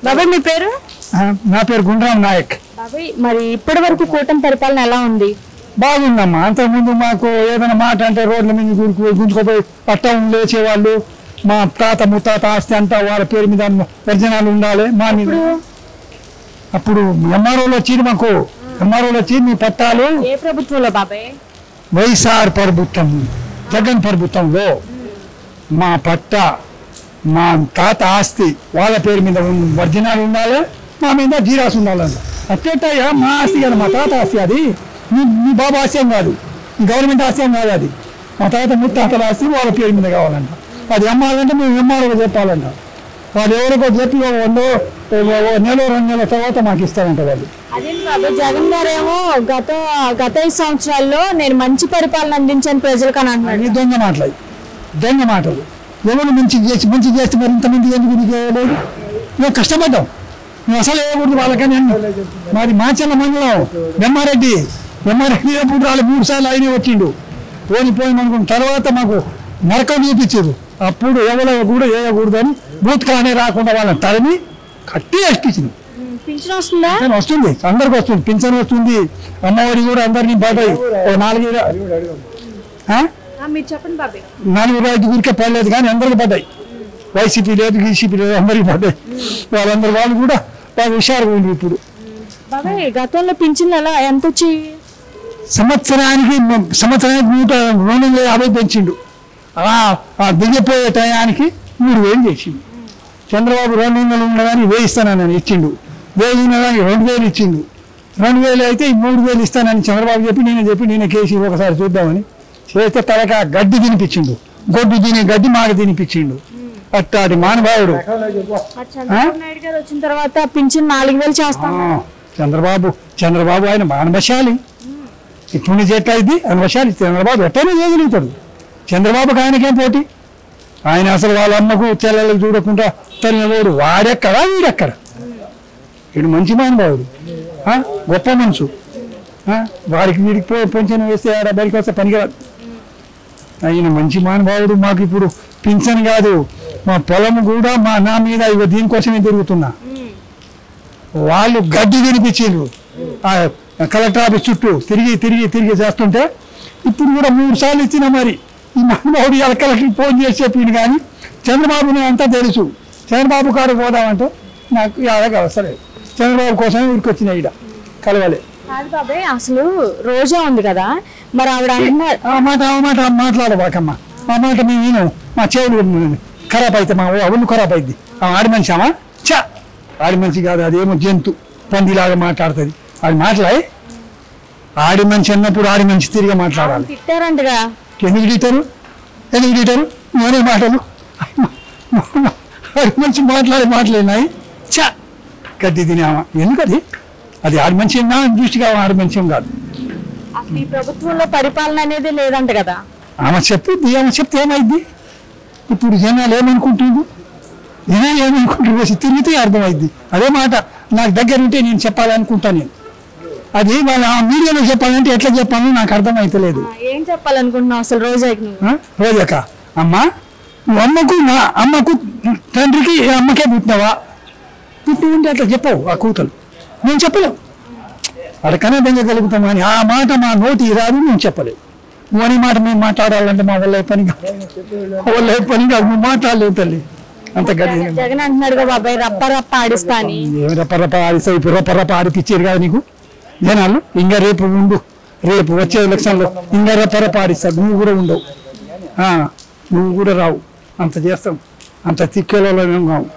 బాబాయ్ మీ పేరు? నా పేరు గుండ్రాం నాయక్. బాబాయ్ మరి ఇప్పటి వరకు కూటమి పరిపాలన ఎలా ఉంది? బాగుందమ్మా. అంతకుముందు మాకు ఏదైనా మాట అంటే రోడ్ల మీద గుంజుకుపోయి పట్టం లేచేవాళ్ళు. మా తాత ముత్తాత ఆస్తి అంతా వాళ్ళ పేరు మీద ప్రయోజనాలు ఉండాలి మా మీద. అప్పుడు ఎంఆర్ఓలు వచ్చింది మాకు. ఎంఆర్ఓలు వచ్చి మీ పట్టాలు ఏ ప్రభుత్వంలో బాబాయ్? వైఎస్ఆర్ ప్రభుత్వం, జగన్ ప్రభుత్వంలో మా పట్ట మా తాత ఆస్తి వాళ్ళ పేరు మీద వర్జనాలు ఉండాలి, మా మీద జీరాసు ఉండాలంట. అట్టేటయ్యా మా ఆస్తి కదా, మా తాత ఆస్తి. అది మీ బాబు ఆస్తి కాదు, గవర్నమెంట్ ఆస్తి కాదు. అది మా తాత ముత్తాతల ఆస్తి వాళ్ళ పేరు మీద కావాలంట. అది అమ్మాలంటే మేము ఎంఆర్ఓ చెప్పాలంట. వాళ్ళు ఎవరికో చెప్పి నెల 2 నెలల తర్వాత మాకు ఇస్తారంట వాళ్ళు. అదేంటి బాబాయ్, జగన్ గారేమో గత 5 సంవత్సరాల్లో నేను మంచి పరిపాలన అందించాను ప్రజలకు అని అంటున్నాడు. దొంగ మాటలు, దొంగ మాటలు. ఎవరు మంచి చేస్తే మరి ఇంతమంది ఎందుకు లేదు? మేము కష్టపడ్డాం, మేము అసలు వేయకూడదు వాళ్ళకని. మరి మాచల్ల మండలం వెమ్మారెడ్డి ఎప్పుడు రాలేదు, 3 సార్లు ఆయనే వచ్చిండు. పోయిన అనుకున్న తర్వాత మాకు నరకం చూపించారు. అప్పుడు ఎవరో కూడా వేయకూడదు అని బూత్ కానే రాకుండా వాళ్ళని తరిమి కట్టి ఎక్కించింది. పింఛన్ వస్తుందా? వస్తుంది, అందరికి వస్తుంది. పింఛన్ వస్తుంది, అమ్మఒడి కూడా అందరినీ పడ్డాయి. 4 5 పడలేదు కానీ అందరికి పడ్డాయి. వైసీపీ లేదు, గీసీపీ లేదు, అందరికి పడ్డాయి. వాళ్ళు కూడా బాగా హుషారుగా ఉంది. ఇప్పుడు గతంలో పింఛన్ ఎంత వచ్చి సంవత్సరానికి 250 పెంచిండు. దిగిపోయే టయానికి 3000 చేసిండు. చంద్రబాబు 200 ఉండగాని 1000 ఇస్తానని ఇచ్చిండు. 1000 ఉండగాని 2000 ఇచ్చిండు. 2000 అయితే 3000 ఇస్తానని చంద్రబాబు చెప్పి నేనే కేసీ ఒకసారి చూద్దామని చేస్తే తలక గడ్డి తినిపించిండు. గొడ్డు తిని గడ్డి మాకు తినిపించిండు. అట్టాది మానవాయుడు. వచ్చిన తర్వాత పింఛన్ 4000 చేస్తాను. చంద్రబాబు ఆయన మానవశాలి. ఇప్పుడు చేత ఇది అనవశాలి. చంద్రబాబు ఎట్టైనా చేయగలుగుతాడు. చంద్రబాబుకి ఆయనకేం పోటీ? ఆయన అసలు వాళ్ళ అమ్మకు చెల్లెలకు చూడకుండా తల్లినవాడు. వాడెక్కడా వీడెక్కడ? వీడు మంచి మానవాడు, గొప్ప మనసు. వాడికి వీడికి పెన్షన్ వేస్తే ఆడ బయటకు వస్తే పనికిరాదు. ఆయన మంచి మానవాడు. మాకు ఇప్పుడు పింఛన్ కాదు, మా పొలం కూడా నా మీద దీనికోసమే తిరుగుతున్నా. వాళ్ళు గడ్డి తినిపించారు కలెక్టర్ ఆఫీస్ చుట్టూ తిరిగి చేస్తుంటే. ఇప్పుడు కూడా 3 సార్లు ఇచ్చినా మరి ఈ మహానుభావుడు ఇలా కలెక్టర్కి ఫోన్ చేసి చెప్పింది. కానీ చంద్రబాబుని అంతా తెలుసు. చంద్రబాబు కాడు పోదామంటే నాకు అలాగే అవసరం. చంద్రబాబు కోసమే ఊరికి వచ్చిన ఈడ కలవలే. బాబాయ్ అసలు రోజా ఉంది కదా, మరి ఆవిడ మాట మాట్లాడబాకమ్మా. మా మాట మేము మా చెవులు ఖరాబ్ అయితే మా ఒళ్ళు ఖరాబ్ అయింది. ఆడి మనిషి అమ్మా ఆడి మనిషి కాదు, అదేమో జంతు పందిలాగా మాట్లాడుతుంది. ఆడి మాట్లాడి ఆడి మనిషి అన్నప్పుడు ఆడి మనిషి తిరిగి మాట్లాడాలి. తిట్టారంటగా. ఎందుకు తిట్టారు? నేనే మాటలు ఆడి మనిషి మాట్లాడినాయి. గడ్డి తినేమా ఎందుకది? అది ఆడి మనిషి దృష్టిగా ఆడి మనిషి కాదు. అసలు ఈ ప్రభుత్వంలో పరిపాలన అనేది లేదంట కదా. ఆమె చెప్తుంది. ఆమె చెప్తే ఏమైంది? ఇప్పుడు జనాలు ఏమనుకుంటుండ్రు? తిరిగితే అర్థమైంది. అదే మాట నాకు దగ్గర ఉంటే నేను చెప్పాలనుకుంటా. నేను అది వాళ్ళ మీడియాలో చెప్పాలంటే ఎట్లా చెప్పాలో నాకు అర్థమైతలేదు. ఏం చెప్పాలనుకుంటున్నావు అసలు రోజాక? అమ్మా నువ్వు అమ్మకు తండ్రికి అమ్మకే పుట్టినావా? పుట్టి ఉంటే అట్లా చెప్పవు ఆ కూతురు. నేను చెప్పలేవు. అడకనే దెంగగలుగుతాం కానీ ఆ మాట మా నోటి రాదు. నేను చెప్పలేవు. నువ్వు అనే మాట మేము మాట్లాడాలంటే మా వల్ల పని కాదు. నువ్వు మాట్లాడలేవు తల్లి. అంత గది జగన్ అంటున్నాడు బాబాయ్ రప్ప ఆడిస్తాను. ఏమి రప్ప ఆడిస్తావు? ఇప్పుడు రప్ప ఆడిపించారు కదా నీకు జనాలు. ఇంకా రేపు వచ్చే ఎలక్షన్లో ఇంకా రప్ప ఆడిస్తాడు. నువ్వు కూడా ఉండవు, నువ్వు కూడా రావు. అంత చేస్తాం, అంత తిక్కేలో మేము కావు.